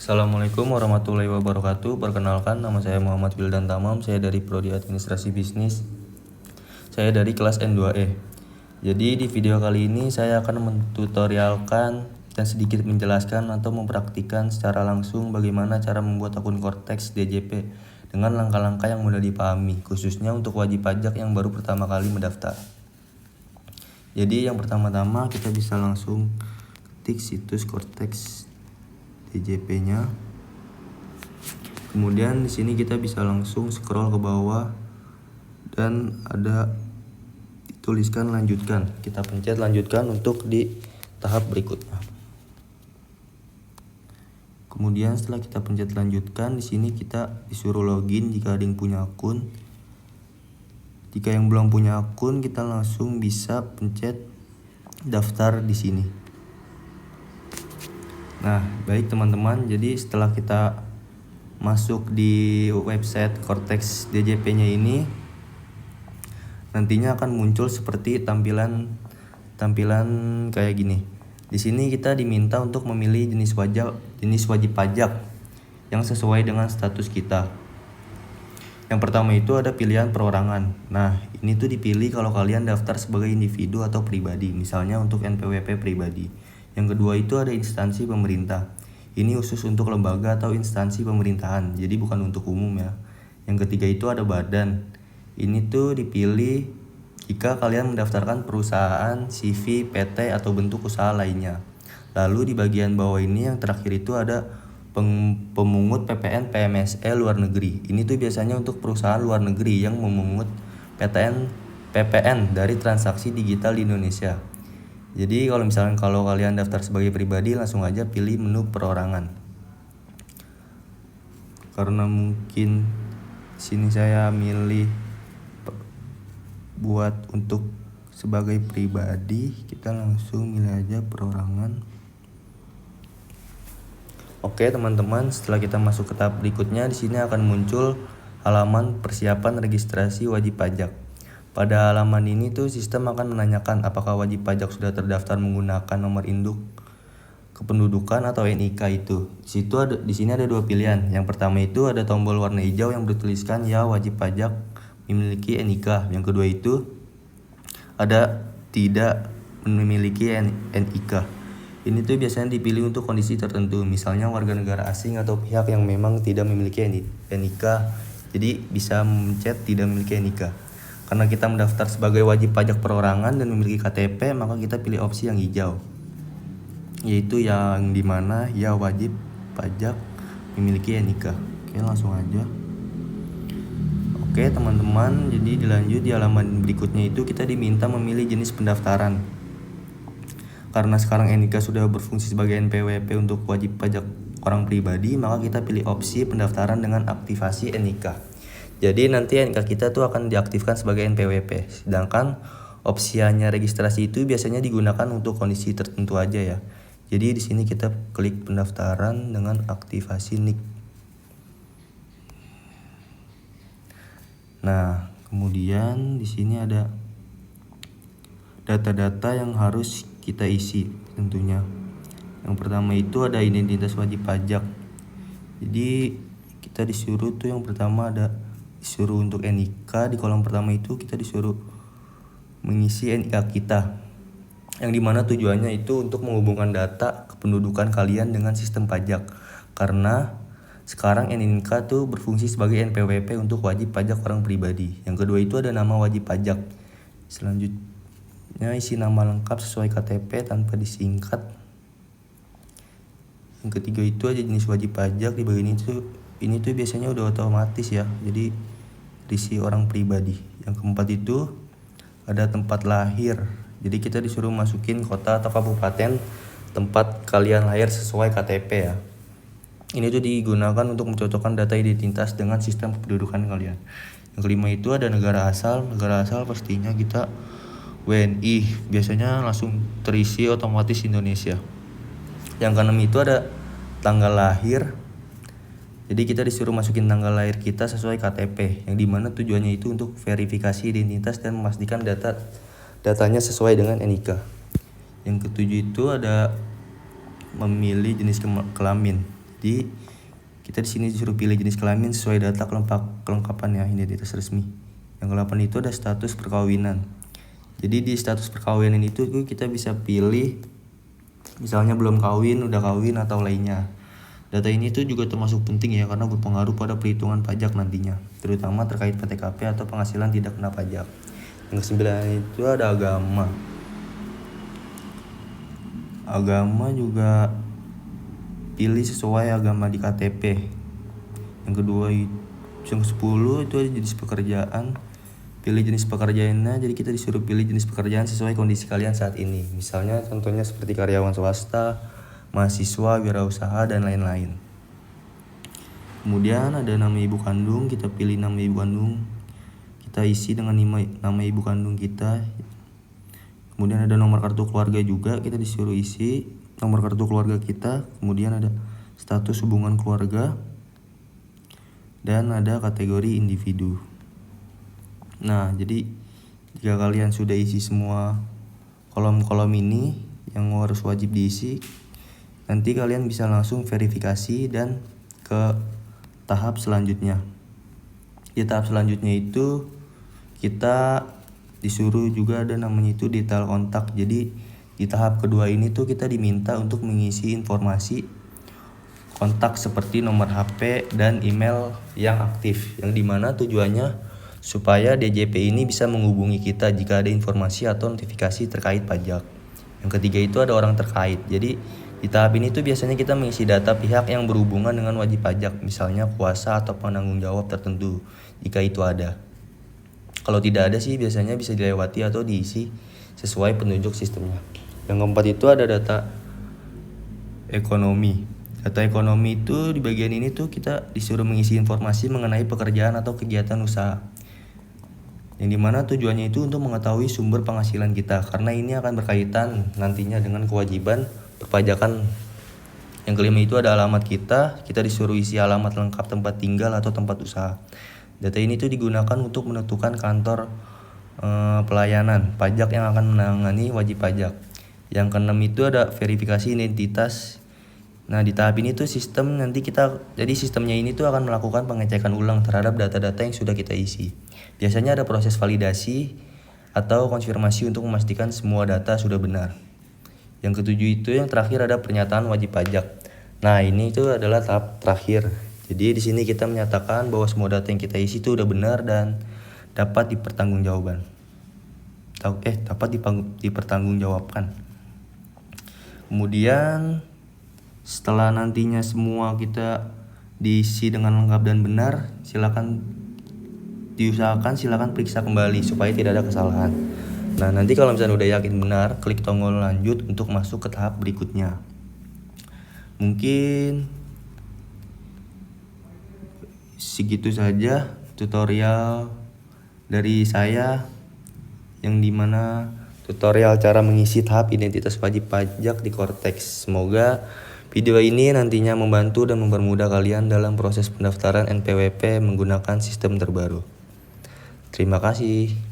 Assalamualaikum warahmatullahi wabarakatuh. Perkenalkan, nama saya Muhammad Wildan Tamam. Saya dari Prodi Administrasi Bisnis. Saya dari kelas N2E. Jadi di video kali ini saya akan mentutorialkan dan sedikit menjelaskan atau mempraktikkan secara langsung bagaimana cara membuat akun Cortex DJP dengan langkah-langkah yang mudah dipahami, khususnya untuk wajib pajak yang baru pertama kali mendaftar. Jadi yang pertama-tama kita bisa langsung ketik situs Cortex DJP-nya. Kemudian di sini kita bisa langsung scroll ke bawah dan ada dituliskan lanjutkan. Kita pencet lanjutkan untuk di tahap berikutnya. Kemudian setelah kita pencet lanjutkan, di sini kita disuruh login jika ada yang punya akun. Jika yang belum punya akun, kita langsung bisa pencet daftar di sini. Nah, baik teman-teman, jadi setelah kita masuk di website Cortex DJP-nya ini, nantinya akan muncul seperti tampilan kayak gini. Di sini kita diminta untuk memilih jenis wajib pajak yang sesuai dengan status kita. Yang pertama itu ada pilihan perorangan. Nah, ini tuh dipilih kalau kalian daftar sebagai individu atau pribadi, misalnya untuk NPWP pribadi. Yang kedua itu ada instansi pemerintah. Ini khusus untuk lembaga atau instansi pemerintahan, jadi bukan untuk umum ya. Yang ketiga itu ada badan. Ini tuh dipilih jika kalian mendaftarkan perusahaan, CV, PT, atau bentuk usaha lainnya. Lalu di bagian bawah ini yang terakhir itu ada pemungut PPN PMSE luar negeri. Ini tuh biasanya untuk perusahaan luar negeri yang memungut PPN dari transaksi digital di Indonesia. Jadi kalau kalian daftar sebagai pribadi, langsung aja pilih menu perorangan. Karena mungkin sini saya milih buat untuk sebagai pribadi, kita langsung milih aja perorangan. Oke teman-teman, setelah kita masuk ke tahap berikutnya, di sini akan muncul halaman persiapan registrasi wajib pajak. Pada halaman ini tuh sistem akan menanyakan apakah wajib pajak sudah terdaftar menggunakan nomor induk kependudukan atau NIK itu. Di sini ada dua pilihan. Yang pertama itu ada tombol warna hijau yang bertuliskan ya wajib pajak memiliki NIK. Yang kedua itu ada tidak memiliki NIK. Ini tuh biasanya dipilih untuk kondisi tertentu, misalnya warga negara asing atau pihak yang memang tidak memiliki NIK. Jadi bisa mencet tidak memiliki NIK. Karena kita mendaftar sebagai wajib pajak perorangan dan memiliki KTP, maka kita pilih opsi yang hijau, yaitu yang dimana ya wajib pajak memiliki NIK. Oke, langsung aja. Oke teman-teman, jadi dilanjut di halaman berikutnya itu kita diminta memilih jenis pendaftaran. Karena sekarang NIK sudah berfungsi sebagai NPWP untuk wajib pajak orang pribadi, maka kita pilih opsi pendaftaran dengan aktivasi NIK. Jadi nanti NIK kita tuh akan diaktifkan sebagai NPWP. Sedangkan opsi hanya registrasi itu biasanya digunakan untuk kondisi tertentu aja ya. Jadi di sini kita klik pendaftaran dengan aktivasi NIK. Nah, kemudian di sini ada data-data yang harus kita isi tentunya. Yang pertama itu ada identitas wajib pajak. Jadi kita disuruh tuh yang pertama disuruh untuk NIK. Di kolom pertama itu kita disuruh mengisi NIK kita, yang dimana tujuannya itu untuk menghubungkan data kependudukan kalian dengan sistem pajak. Karena sekarang NIK tuh berfungsi sebagai NPWP untuk wajib pajak orang pribadi. Yang kedua itu ada nama wajib pajak. Selanjutnya isi nama lengkap sesuai KTP tanpa disingkat. Yang ketiga itu aja jenis wajib pajak. Di bagian ini tuh biasanya udah otomatis ya, jadi isi orang pribadi. Yang keempat itu ada tempat lahir. Jadi kita disuruh masukin kota atau kabupaten tempat kalian lahir sesuai KTP ya. Ini tuh digunakan untuk mencocokkan data identitas dengan sistem kependudukan kalian. Yang kelima itu ada negara asal. Negara asal pastinya kita WNI, biasanya langsung terisi otomatis Indonesia. Yang keenam itu ada tanggal lahir. Jadi kita disuruh masukin tanggal lahir kita sesuai KTP, yang dimana tujuannya itu untuk verifikasi identitas dan memastikan datanya sesuai dengan NIK. Yang ketujuh itu ada memilih jenis kelamin. Jadi kita di sini disuruh pilih jenis kelamin sesuai data kelengkapan ya identitas resmi. Yang ke-8 itu ada status perkawinan. Jadi di status perkawinan itu kita bisa pilih misalnya belum kawin, udah kawin atau lainnya. Data ini tuh juga termasuk penting ya karena berpengaruh pada perhitungan pajak nantinya, terutama terkait PTKP atau penghasilan tidak kena pajak. Yang ke-9 itu ada agama. Agama juga pilih sesuai agama di KTP. Yang ke-10 itu ada jenis pekerjaan. Pilih jenis pekerjaannya, jadi kita disuruh pilih jenis pekerjaan sesuai kondisi kalian saat ini. Misalnya contohnya seperti karyawan swasta, mahasiswa, wirausaha, dan lain-lain. Kemudian ada nama ibu kandung, kita pilih nama ibu kandung. Kita isi dengan nama ibu kandung kita. Kemudian ada nomor kartu keluarga juga, kita disuruh isi nomor kartu keluarga kita. Kemudian ada status hubungan keluarga. Dan ada kategori individu. Nah, jadi jika kalian sudah isi semua kolom-kolom ini yang harus wajib diisi, nanti kalian bisa langsung verifikasi dan ke tahap selanjutnya. Di tahap selanjutnya itu kita disuruh juga ada namanya itu detail kontak. Jadi di tahap kedua ini tuh kita diminta untuk mengisi informasi kontak seperti nomor HP dan email yang aktif, yang dimana tujuannya supaya DJP ini bisa menghubungi kita jika ada informasi atau notifikasi terkait pajak. Yang ketiga itu ada orang terkait. Jadi di tahap ini tuh biasanya kita mengisi data pihak yang berhubungan dengan wajib pajak, misalnya kuasa atau penanggung jawab tertentu jika itu ada. Kalau tidak ada sih biasanya bisa dilewati atau diisi sesuai penunjuk sistemnya. Yang keempat itu ada data ekonomi. Data ekonomi itu di bagian ini tuh kita disuruh mengisi informasi mengenai pekerjaan atau kegiatan usaha. Yang dimana tujuannya itu untuk mengetahui sumber penghasilan kita, karena ini akan berkaitan nantinya dengan kewajiban perpajakan. Yang kelima itu ada alamat kita disuruh isi alamat lengkap tempat tinggal atau tempat usaha. Data ini tuh digunakan untuk menentukan kantor pelayanan pajak yang akan menangani wajib pajak. Yang keenam itu ada verifikasi identitas. Nah, di tahap ini tuh jadi sistemnya ini tuh akan melakukan pengecekan ulang terhadap data-data yang sudah kita isi. Biasanya ada proses validasi atau konfirmasi untuk memastikan semua data sudah benar. Yang ketujuh itu yang terakhir ada pernyataan wajib pajak. Nah, ini itu adalah tahap terakhir. Jadi di sini kita menyatakan bahwa semua data yang kita isi itu udah benar dan dapat dipertanggungjawabkan. Kemudian setelah nantinya semua kita diisi dengan lengkap dan benar, silakan periksa kembali supaya tidak ada kesalahan. Nah, nanti kalau misalnya udah yakin benar, klik tombol lanjut untuk masuk ke tahap berikutnya. Mungkin segitu saja tutorial dari saya, yang dimana tutorial cara mengisi tahap identitas wajib pajak di Cortex. Semoga video ini nantinya membantu dan mempermudah kalian dalam proses pendaftaran NPWP menggunakan sistem terbaru. Terima kasih.